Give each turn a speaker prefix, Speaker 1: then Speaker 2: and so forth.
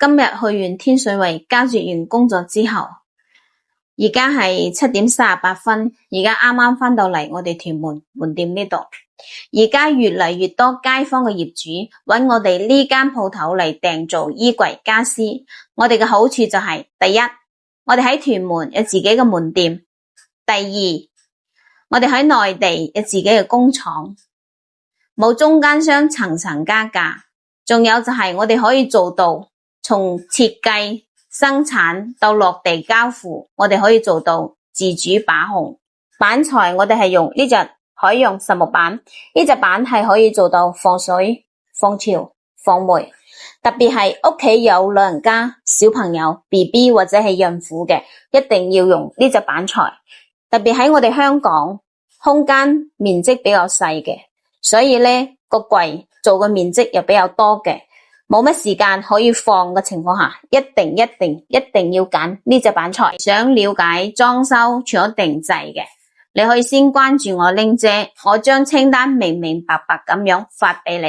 Speaker 1: 今日去完天水圍交接完工作之後，而家係7點38分，而家啱啱返到嚟我哋屯門門店呢度。而家越嚟越多街坊嘅業主揾我哋呢間鋪頭嚟訂做衣櫃家私。我哋嘅好處就係，第一，我哋喺屯門有自己嘅門店；第二，我哋喺內地有自己嘅工廠，冇中間商層層加價。仲有就係我哋可以做到從設計、生產到落地交付，我哋可以做到自主把控。板材我哋係用呢隻海洋實木板，呢隻板係可以做到防水、防潮、防霉。特別係屋企有老人家、小朋友、BB 或者係孕婦嘅，一定要用呢隻板材。特別喺我哋香港，空間面積比較細嘅，所以呢個櫃做嘅面積又比較多嘅，冇乜時間可以放嘅情況下，一定要揀呢隻板材。想了解裝修除咗定製嘅，你可以先關注我玲姐，我將清單明明白白咁樣發俾你。